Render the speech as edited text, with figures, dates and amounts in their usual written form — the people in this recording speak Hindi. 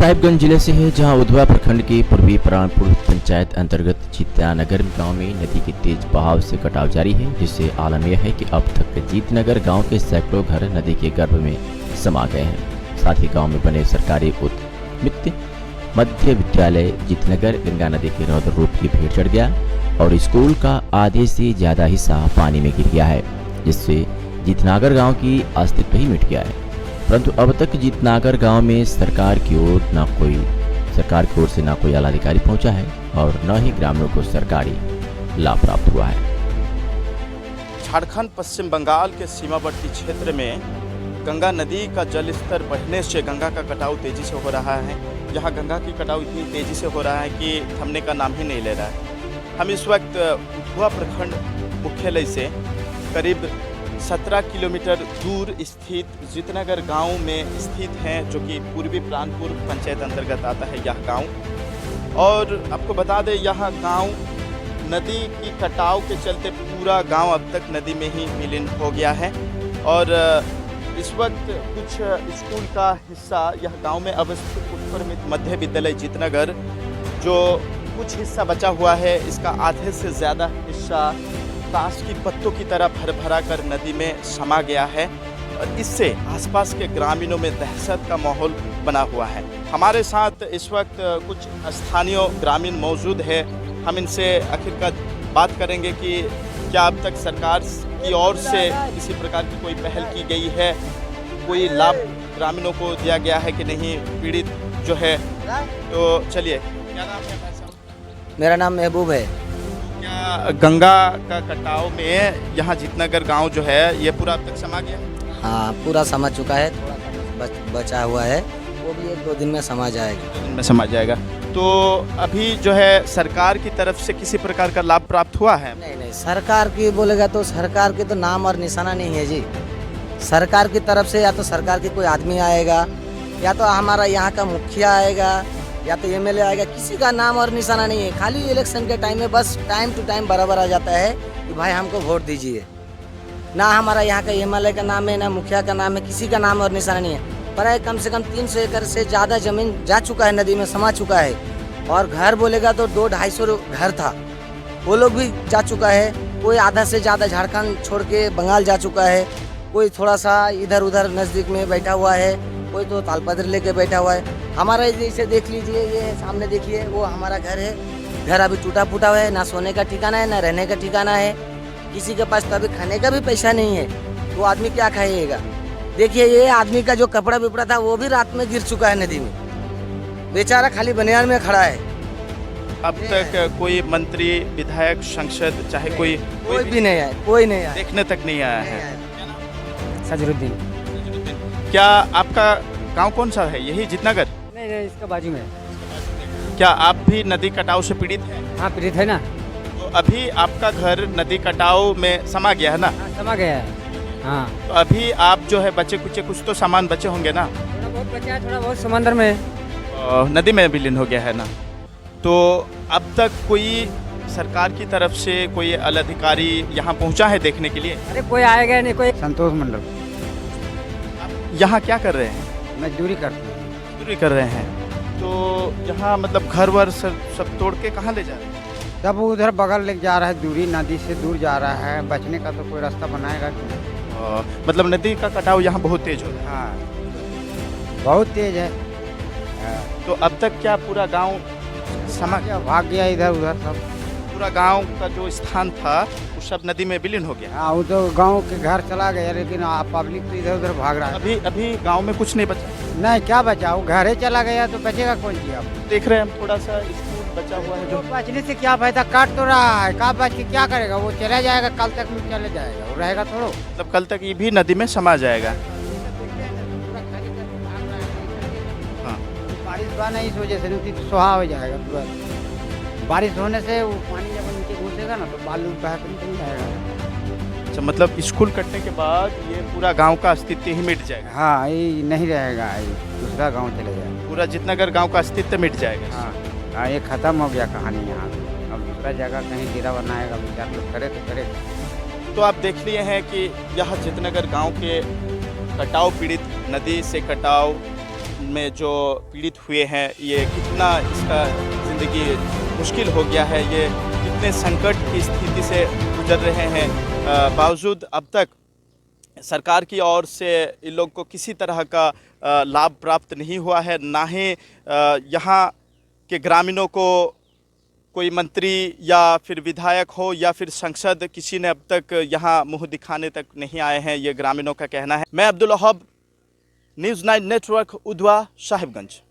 साहिबगंज जिले से है, जहां उधवा प्रखंड के पूर्वी प्राणपुर पंचायत अंतर्गत जीतनगर गांव में नदी के तेज बहाव से कटाव जारी है, जिससे आलम यह है कि अब तक जीतनगर गांव के सैकड़ों घर नदी के गर्भ में समा गए हैं। साथ ही गांव में बने सरकारी उच्च मध्य विद्यालय जीतनगर गंगा नदी के रौद्र रूप की भेंट चढ़ गया और स्कूल का आधे से ज्यादा हिस्सा पानी में गिर गया है, जिससे जीतनगर गाँव की अस्तित्व ही मिट गया है। परंतु अब तक जीतनगर गांव में सरकार की ओर से न कोई आला अधिकारी पहुंचा है और न ही ग्रामीणों को सरकारी लाभ प्राप्त हुआ है। झारखंड पश्चिम बंगाल के सीमावर्ती क्षेत्र में गंगा नदी का जल स्तर बढ़ने से गंगा का कटाव तेजी से हो रहा है। यहाँ गंगा की कटाव इतनी तेजी से हो रहा है कि थमने का नाम ही नहीं ले रहा है। हम इस वक्त उधवा प्रखंड मुख्यालय से करीब 17 किलोमीटर दूर स्थित जीतनगर गांव में स्थित हैं, जो कि पूर्वी प्राणपुर पंचायत अंतर्गत आता है यह गांव। और आपको बता दें, यह गांव नदी की कटाव के चलते पूरा गांव अब तक नदी में ही विलीन हो गया है। और इस वक्त कुछ स्कूल का हिस्सा यह गांव में अवस्थित उत्तर मध्य विद्यालय जीतनगर, जो कुछ हिस्सा बचा हुआ है, इसका आधे से ज़्यादा हिस्सा ताश की पत्तों की तरह भर भरा कर नदी में समा गया है और इससे आसपास के ग्रामीणों में दहशत का माहौल बना हुआ है। हमारे साथ इस वक्त कुछ स्थानीय ग्रामीण मौजूद है। हम इनसे आखिरकार बात करेंगे कि क्या अब तक सरकार की ओर से किसी प्रकार की कोई पहल की गई है, कोई लाभ ग्रामीणों को दिया गया है कि नहीं, पीड़ित जो है। तो चलिए, क्या नाम है भाई साहब? मेरा नाम महबूब है। क्या गंगा का कटाव में यहाँ जीतनगर गांव जो है ये पूरा अब तक समा गया? हाँ, पूरा समा चुका है, थोड़ा सा बचा हुआ है, वो भी 1-2 दिन में समा जाएगा। 2 दिन में समा जाएगा। तो अभी जो है सरकार की तरफ से किसी प्रकार का लाभ प्राप्त हुआ है? नहीं, सरकार की बोलेगा तो सरकार के तो नाम और निशाना नहीं है जी। सरकार की तरफ से या तो सरकार के कोई आदमी आएगा, या तो हमारा यहाँ का मुखिया आएगा, या तो एमएलए आएगा, किसी का नाम और निशाना नहीं है। खाली इलेक्शन के टाइम में बस टाइम टू टाइम बराबर आ जाता है कि भाई हमको वोट दीजिए। ना हमारा यहाँ का एमएलए का नाम है, ना मुखिया का नाम है, किसी का नाम और निशाना नहीं है। पर कम से कम 300 एकड़ से ज़्यादा ज़मीन जा चुका है, नदी में समा चुका है। और घर बोलेगा तो 200-250 घर था, वो लोग भी जा चुका है। कोई आधा से ज़्यादा झारखंड छोड़ के बंगाल जा चुका है, कोई थोड़ा सा इधर उधर नज़दीक में बैठा हुआ है, कोई तो तालपत्र लेके बैठा हुआ है। हमारा जैसे देख लीजिए, ये सामने देखिए, वो हमारा घर है। घर अभी टूटा फूटा हुआ है, ना सोने का ठिकाना है, ना रहने का ठिकाना है। किसी के पास तो अभी खाने का भी पैसा नहीं है, तो आदमी क्या खाएगा? देखिए, ये आदमी का जो कपड़ा बिपड़ा था वो भी रात में गिर चुका है नदी में, बेचारा खाली बनियान में खड़ा है। अब तक कोई मंत्री, विधायक, सांसद, चाहे कोई भी नहीं आया, कोई नहीं आया, देखने तक नहीं आया है। सजरुद्दीन। क्या आपका गांव कौन सा है? यही जीतनगर? नहीं, इसका बाजू में। क्या आप भी नदी कटाव से पीड़ित हैं? हाँ, पीड़ित है ना। तो अभी आपका घर नदी कटाव में समा गया है ना? हाँ, समा गया है। हाँ, तो अभी आप जो है बचे कुछ तो सामान बचे होंगे ना? थोड़ा बहुत बचा है, थोड़ा बहुत समंदर में, नदी में विलीन हो गया है ना? तो अब तक कोई सरकार की तरफ से कोई अधिकारी यहाँ पहुँचा है देखने के लिए? अरे कोई आएगा नहीं, कोई। संतोष मंडल। यहाँ क्या कर रहे हैं? मजदूरी करते हैं। मजदूरी कर रहे हैं। तो यहाँ मतलब घर वर सब तोड़ के कहाँ ले जा रहे हैं? जब उधर बगल ले जा रहा है, दूरी नदी से दूर जा रहा है, बचने का तो कोई रास्ता बनाएगा कि नहीं? मतलब नदी का कटाव यहाँ बहुत तेज हो रहा है। हाँ, बहुत तेज है। तो अब तक क्या पूरा गांव समा गया, भाग गया इधर उधर सब? पूरा गांव का जो स्थान था वो सब नदी में विलीन हो गया? हाँ, वो तो गांव के घर चला गया, लेकिन पब्लिक तो इधर उधर भाग रहा है। अभी गांव में कुछ नहीं बचा? नहीं, क्या बचा? वो घर ही चला गया तो बचेगा कौन जी? आप देख रहे हैं हम थोड़ा सा स्कूल बचा हुआ है, जो बचने से क्या फायदा? काट तो रहा है, का बच के क्या करेगा? वो चला जाएगा, कल तक में चले जाएगा, वो रहेगा थोड़ा। मतलब कल तक ये भी नदी में समा जाएगा? हाँ, बारिश बा नहीं, इस वजह से नहीं तो सुहा हो जाएगा पूरा। बारिश होने से वो पानी जब नीचे घुसेगा ना, तो बालू बह कर निकल जाएगा। अच्छा, मतलब स्कूल कटने के बाद ये पूरा गांव का अस्तित्व ही मिट जाएगा? हाँ, ये नहीं रहेगा, ये दूसरा गांव चले जाएगा। पूरा जीतनगर गांव का अस्तित्व मिट जाएगा? हाँ, ये खत्म हो गया कहानी यहाँ। अब दूसरा जगह कहीं डेरा बनाएगा, विचार लोग करे तो करे। तो आप देख लिए हैं कि यह जीतनगर गांव के कटाव पीड़ित, नदी से कटाव, में जो पीड़ित हुए हैं, ये कितना इसका ज़िंदगी मुश्किल हो गया है, ये कितने संकट की स्थिति से गुजर रहे हैं। बावजूद अब तक सरकार की ओर से इन लोग को किसी तरह का लाभ प्राप्त नहीं हुआ है, ना ही यहाँ के ग्रामीणों को कोई मंत्री या फिर विधायक हो या फिर सांसद, किसी ने अब तक यहाँ मुंह दिखाने तक नहीं आए हैं, ये ग्रामीणों का कहना है। मैं अब्दुल वहाब, न्यूज़ 9 नेटवर्क, उधवा, साहिबगंज।